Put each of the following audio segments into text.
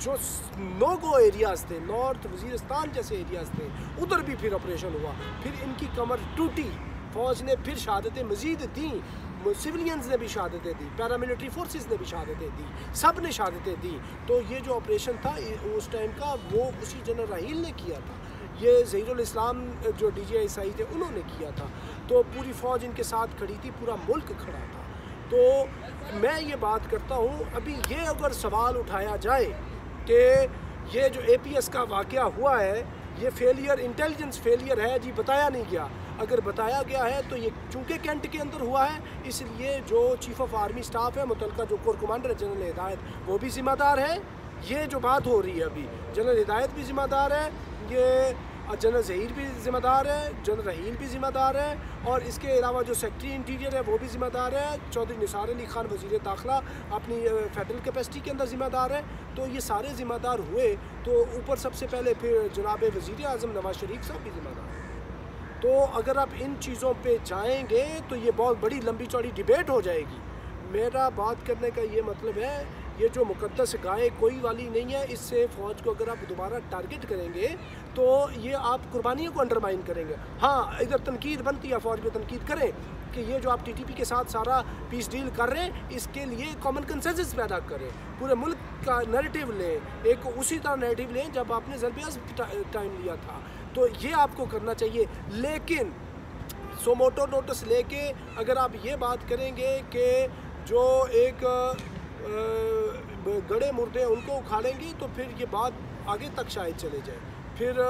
جو نو گو ایریاز تھے، نارتھ وزیرستان جیسے ایریاز تھے، ادھر بھی پھر آپریشن ہوا. پھر ان کی کمر ٹوٹی، فوج نے پھر شہادتیں مزید دیں، سولینز نے بھی شہادتیں دی، پیراملٹری فورسز نے بھی شہادتیں دی، سب نے شہادتیں دی. تو یہ جو آپریشن تھا اس ٹائم کا، وہ اسی جنرل راحیل نے کیا تھا. یہ ظہیر الاسلام جو ڈی جی آئی تھے انہوں نے کیا تھا. تو پوری فوج ان کے ساتھ کھڑی تھی، پورا ملک کھڑا تھا. تو میں یہ بات کرتا ہوں، ابھی یہ اگر سوال اٹھایا جائے کہ یہ جو اے پی ایس کا واقعہ ہوا ہے یہ فیلئر، انٹیلیجنس فیلئر ہے جی، بتایا نہیں گیا. اگر بتایا گیا ہے تو یہ چونکہ کینٹ کے اندر ہوا ہے، اس لیے جو چیف آف آرمی سٹاف ہے، متعلقہ جو کور کمانڈر ہے جنرل ہدایت، وہ بھی ذمہ دار ہے. یہ جو بات ہو رہی ہے ابھی، جنرل ہدایت بھی ذمہ دار ہے، یہ جنرل ظہیر بھی ذمہ دار ہے، جنرل رحیل بھی ذمہ دار ہے، اور اس کے علاوہ جو سیکٹری انٹیریئر ہے وہ بھی ذمہ دار ہے. چودھری نثار علی خان وزیر داخلہ اپنی فیڈرل کیپیسٹی کے اندر ذمہ دار ہے. تو یہ سارے ذمہ دار ہوئے تو اوپر سب سے پہلے پھر جناب وزیر اعظم نواز شریف صاحب بھی ذمہ دار ہیں. تو اگر آپ ان چیزوں پہ جائیں گے تو یہ بہت بڑی لمبی چوڑی ڈیبیٹ ہو جائے گی. میرا بات کرنے کا یہ مطلب ہے، یہ جو مقدس گائے کوئی والی نہیں ہے، اس سے فوج کو اگر آپ دوبارہ ٹارگٹ کریں گے تو یہ آپ قربانیوں کو انڈرمائن کریں گے. ہاں ادھر تنقید بنتی ہے، فوج پہ تنقید کریں کہ یہ جو آپ ٹی ٹی پی کے ساتھ سارا پیس ڈیل کر رہے ہیں، اس کے لیے کامن کنسنسس پیدا کریں، پورے ملک کا نیریٹو لیں، ایک اسی طرح نیریٹو لیں جب آپ نے ضرب عزم ٹائم لیا تھا. تو یہ آپ کو کرنا چاہیے. لیکن سو موٹو نوٹس لے کے اگر آپ یہ بات کریں گے کہ جو ایک گڑے مردے ان کو اکھاڑیں گے تو پھر یہ بات آگے تک شاید چلے جائے. پھر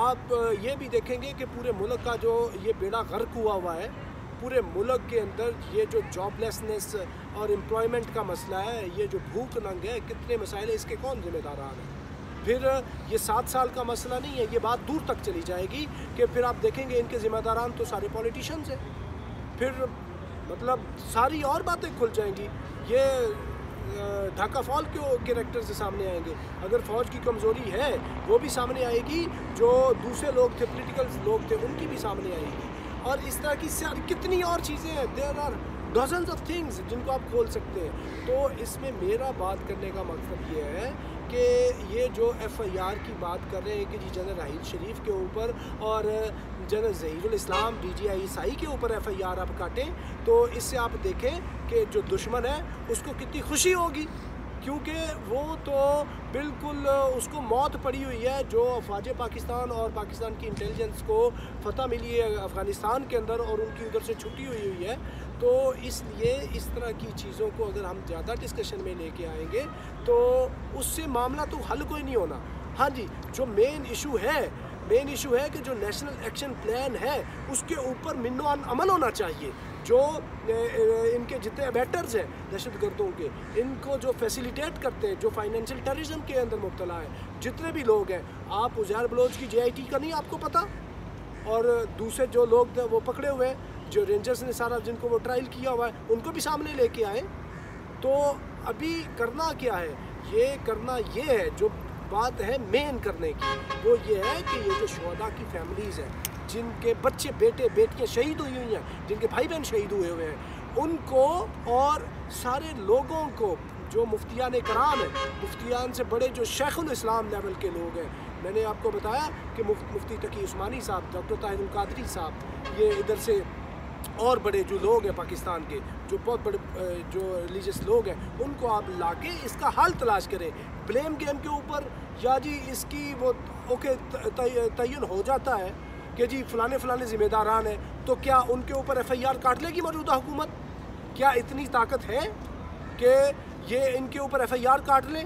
آپ یہ بھی دیکھیں گے کہ پورے ملک کا جو یہ بیڑا غرق ہوا ہے، پورے ملک کے اندر یہ جو جاب لیسنس اور امپلائمنٹ کا مسئلہ ہے، یہ جو بھوک ننگ ہے، کتنے مسائل ہیں، اس کے کون ذمہ داران ہیں. پھر یہ 7 سال کا مسئلہ نہیں ہے، یہ بات دور تک چلی جائے گی کہ پھر آپ دیکھیں گے ان کے ذمہ داران تو سارے پولیٹیشنز ہیں. پھر مطلب ساری اور باتیں کھل جائیں گی. یہ ڈھاکہ فال کے کریکٹر سے سامنے آئیں گے. اگر فوج کی کمزوری ہے وہ بھی سامنے آئے گی، جو دوسرے لوگ تھے، پولیٹیکل لوگ تھے، ان کی بھی سامنے آئے گی. اور اس طرح کی کتنی اور چیزیں ہیں، there are dozens of things جن کو آپ کھول سکتے ہیں. تو اس میں میرا بات کرنے کا مقصد یہ ہے کہ یہ جو ایف آئی آر کی بات کر رہے ہیں کہ جی جنرل راحیل شریف کے اوپر اور جنرل ظہیر الاسلام ڈی جی آئی عیسائی کے اوپر ایف آئی آر آپ کاٹیں، تو اس سے آپ دیکھیں کہ جو دشمن ہے اس کو کتنی خوشی ہوگی، کیونکہ وہ تو بالکل اس کو موت پڑی ہوئی ہے. جو افواج پاکستان اور پاکستان کی انٹیلیجنس کو فتح ملی ہے افغانستان کے اندر اور ان کی ادھر سے چھٹی ہوئی ہے. تو اس لیے اس طرح کی چیزوں کو اگر ہم زیادہ ڈسکشن میں لے کے آئیں گے تو اس سے معاملہ تو حل کوئی نہیں ہونا. ہاں جی، جو مین ایشو ہے کہ جو نیشنل ایکشن پلان ہے اس کے اوپر من و عمل ہونا چاہیے. جو ان کے جتنے ابیٹرز ہیں دہشت گردوں کے، ان کو جو فیسیلیٹیٹ کرتے ہیں، جو فائنینشیل ٹیررزم کے اندر مبتلا ہیں، جتنے بھی لوگ ہیں، آپ عزیر بلوچ کی جے آئی ٹی کا نہیں آپ کو پتہ، اور دوسرے جو لوگ تھے وہ پکڑے ہوئے ہیں، جو رینجرز نے سارا جن کو وہ ٹرائل کیا ہوا ہے ان کو بھی سامنے لے کے آئے. تو ابھی کرنا کیا ہے؟ یہ ہے جو بات ہے مین کرنے کی، وہ یہ ہے کہ یہ جو شہداء کی فیملیز ہیں، جن کے بچے بیٹے بیٹیاں شہید ہوئی ہوئی ہیں، جن کے بھائی بہن شہید ہوئے ہوئے ہیں، ان کو اور سارے لوگوں کو، جو مفتیان کرام ہیں، مفتیان سے بڑے جو شیخ الاسلام لیول کے لوگ ہیں. میں نے آپ کو بتایا کہ مفتی تقی عثمانی صاحب، ڈاکٹر طاہر القادری صاحب، یہ ادھر سے اور بڑے جو لوگ ہیں پاکستان کے، جو بہت بڑے جو ریلیجس لوگ ہیں، ان کو آپ لا کے اس کا حل تلاش کریں. بلیم گیم کے اوپر یا جی اس کی وہ اوکے تعین ہو جاتا ہے کہ جی فلانے ذمہ داران ہیں، تو کیا ان کے اوپر ایف آئی آر کاٹ لے گی موجودہ حکومت؟ کیا اتنی طاقت ہے کہ یہ ان کے اوپر ایف آئی آر کاٹ لیں؟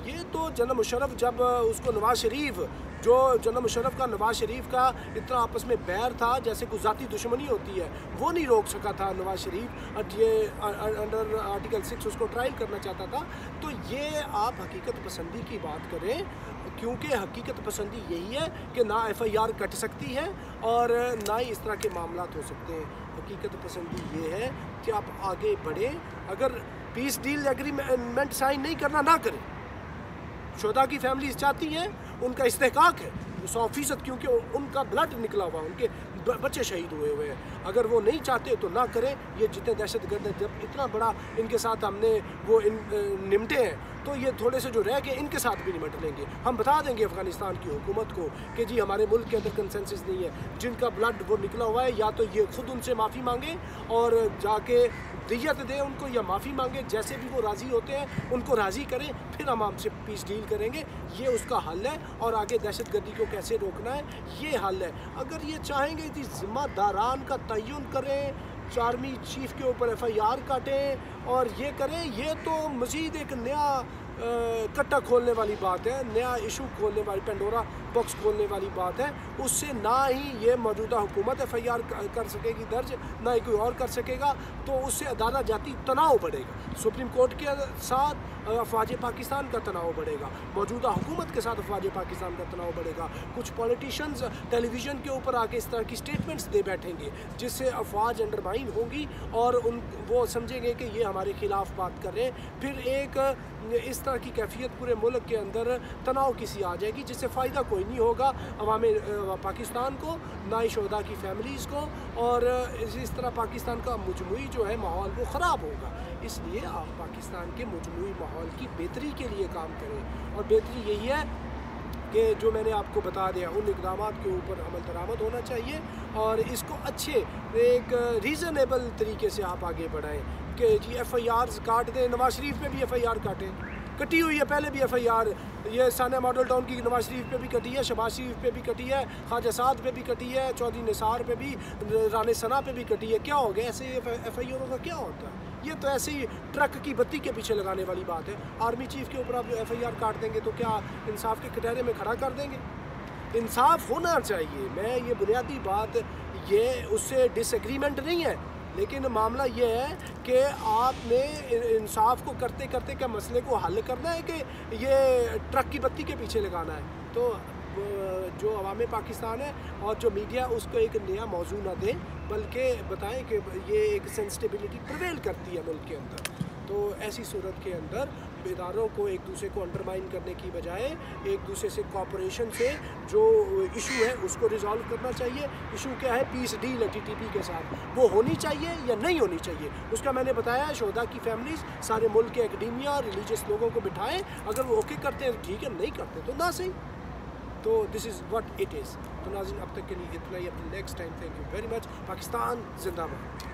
یہ تو جنرل مشرف، جب اس کو نواز شریف، جو جنرل مشرف کا نواز شریف کا اتنا آپس میں بیر تھا جیسے کوئی ذاتی دشمنی ہوتی ہے، وہ نہیں روک سکا تھا نواز شریف، یہ انڈر آرٹیکل 6 اس کو ٹرائل کرنا چاہتا تھا. تو یہ آپ حقیقت پسندی کی بات کریں، کیونکہ حقیقت پسندی یہی ہے کہ نہ ایف آئی آر کٹ سکتی ہے اور نہ ہی اس طرح کے معاملات ہو سکتے ہیں. حقیقت پسندی یہ ہے کہ آپ آگے بڑھیں. اگر پیس ڈیل ایگریمنٹ سائن نہیں کرنا، نہ کریں. شہداء کی فیملیز چاہتی ہیں، ان کا استحقاق ہے 100%، کیونکہ ان کا بلڈ نکلا ہوا، ان کے بچے شہید ہوئے ہیں. اگر وہ نہیں چاہتے تو نہ کریں. یہ جتنے دہشت گرد ہیں، جب اتنا بڑا ان کے ساتھ ہم نے وہ نمٹے ہیں، تو یہ تھوڑے سے جو رہ گئے ان کے ساتھ بھی نمٹ لیں گے. ہم بتا دیں گے افغانستان کی حکومت کو کہ جی ہمارے ملک کے اندر کنسنسس نہیں ہے, جن کا بلڈ وہ نکلا ہوا ہے یا تو یہ خود ان سے معافی مانگیں اور جا کے دیت دیں ان کو, یا معافی مانگیں, جیسے بھی وہ راضی ہوتے ہیں ان کو راضی کریں, پھر ہم سے پیس ڈیل کریں گے. یہ اس کا حل ہے. اور آگے دہشت گردی کو کیسے روکنا ہے یہ حل ہے. اگر یہ چاہیں گے کہ ذمہ داران کا تعین کریں, آرمی چیف کے اوپر FIR کاٹیں اور یہ کریں, یہ تو مزید ایک نیا کٹا کھولنے والی بات ہے, نیا ایشو کھولنے والی, پینڈورا باکس کھولنے والی بات ہے. اس سے نہ ہی یہ موجودہ حکومت FIR کر سکے گی درج, نہ ہی کوئی اور کر سکے گا. تو اس سے عدالت جاتی تناؤ بڑھے گا, سپریم کورٹ کے ساتھ افواج پاکستان کا تناؤ بڑھے گا, موجودہ حکومت کے ساتھ افواج پاکستان کا تناؤ بڑھے گا. کچھ پولیٹیشنز ٹیلی ویژن کے اوپر آ کے اس طرح کی سٹیٹمنٹس دے بیٹھیں گے جس سے افواج انڈرمائن ہوں گی اور وہ سمجھیں گے کہ یہ ہمارے خلاف بات کر رہے ہیں. پھر ایک اس طرح کی کیفیت پورے ملک کے اندر تناؤ کسی آ جائے گی جس سے فائدہ کوئی نہیں ہوگا عوام پاکستان کو, نہ ہی شہداء کی فیملیز کو, اور اس طرح پاکستان کا مجموعی جو ہے ماحول وہ خراب ہوگا. اس لیے آپ پاکستان کے مجموعی ماحول کی بہتری کے لیے کام کریں, اور بہتری یہی ہے کہ جو میں نے آپ کو بتا دیا ان اقدامات کے اوپر عمل درآمد ہونا چاہیے, اور اس کو اچھے ایک ریزنیبل طریقے سے آپ آگے بڑھائیں کہ جی FIRs کاٹ دیں. نواز شریف پہ بھی FIR کاٹیں, کٹی ہوئی ہے پہلے بھی FIR, یہ ثانیہ ماڈل ٹاؤن کی نواز شریف پہ بھی کٹی ہے, شہباز شریف پہ بھی کٹی ہے, خواجہ سعد پہ بھی کٹی ہے, چودھری نثار پہ بھی, رانے ثنا پہ بھی کٹی ہے. کیا ہو گیا ایسے FIRوں کا کیا ہوتا ہے؟ یہ تو ایسے ہی ٹرک کی بتی کے پیچھے لگانے والی بات ہے. آرمی چیف کے اوپر آپ FIR کاٹ دیں گے تو کیا انصاف کے کٹہرے میں کھڑا کر دیں گے؟ انصاف ہونا چاہیے. میں یہ بنیادی بات, یہ اس سے ڈس ایگریمنٹ نہیں ہے, لیکن معاملہ یہ ہے کہ آپ نے انصاف کو کرتے کرتے کیا مسئلے کو حل کرنا ہے کہ یہ ٹرک کی بتی کے پیچھے لگانا ہے. تو جو عوام پاکستان ہے اور جو میڈیا اس کو ایک نیا موضوع نہ دیں, بلکہ بتائیں کہ یہ ایک سینسٹیبلٹی پریویل کرتی ہے ملک کے اندر. تو ایسی صورت کے اندر اداروں کو ایک دوسرے کو انڈرمائن کرنے کی بجائے ایک دوسرے سے کوآپریشن سے جو ایشو ہے اس کو ریزالو کرنا چاہیے. ایشو کیا ہے؟ پیس ڈیل TTP کے ساتھ, وہ ہونی چاہیے یا نہیں ہونی چاہیے اس کا میں نے بتایا. شہداء کی فیملیز, سارے ملک کے اکیڈیمیا, ریلیجیس لوگوں کو بٹھائیں, اگر وہ اوکے کرتے ہیں ٹھیک ہے, نہیں کرتے تو نہ صحیح. تو دس از واٹ اٹ از. تو ناظرین اب تک کے لیے اتنا ہی. اپنے next time thank you very much. Pakistan زندہ باد.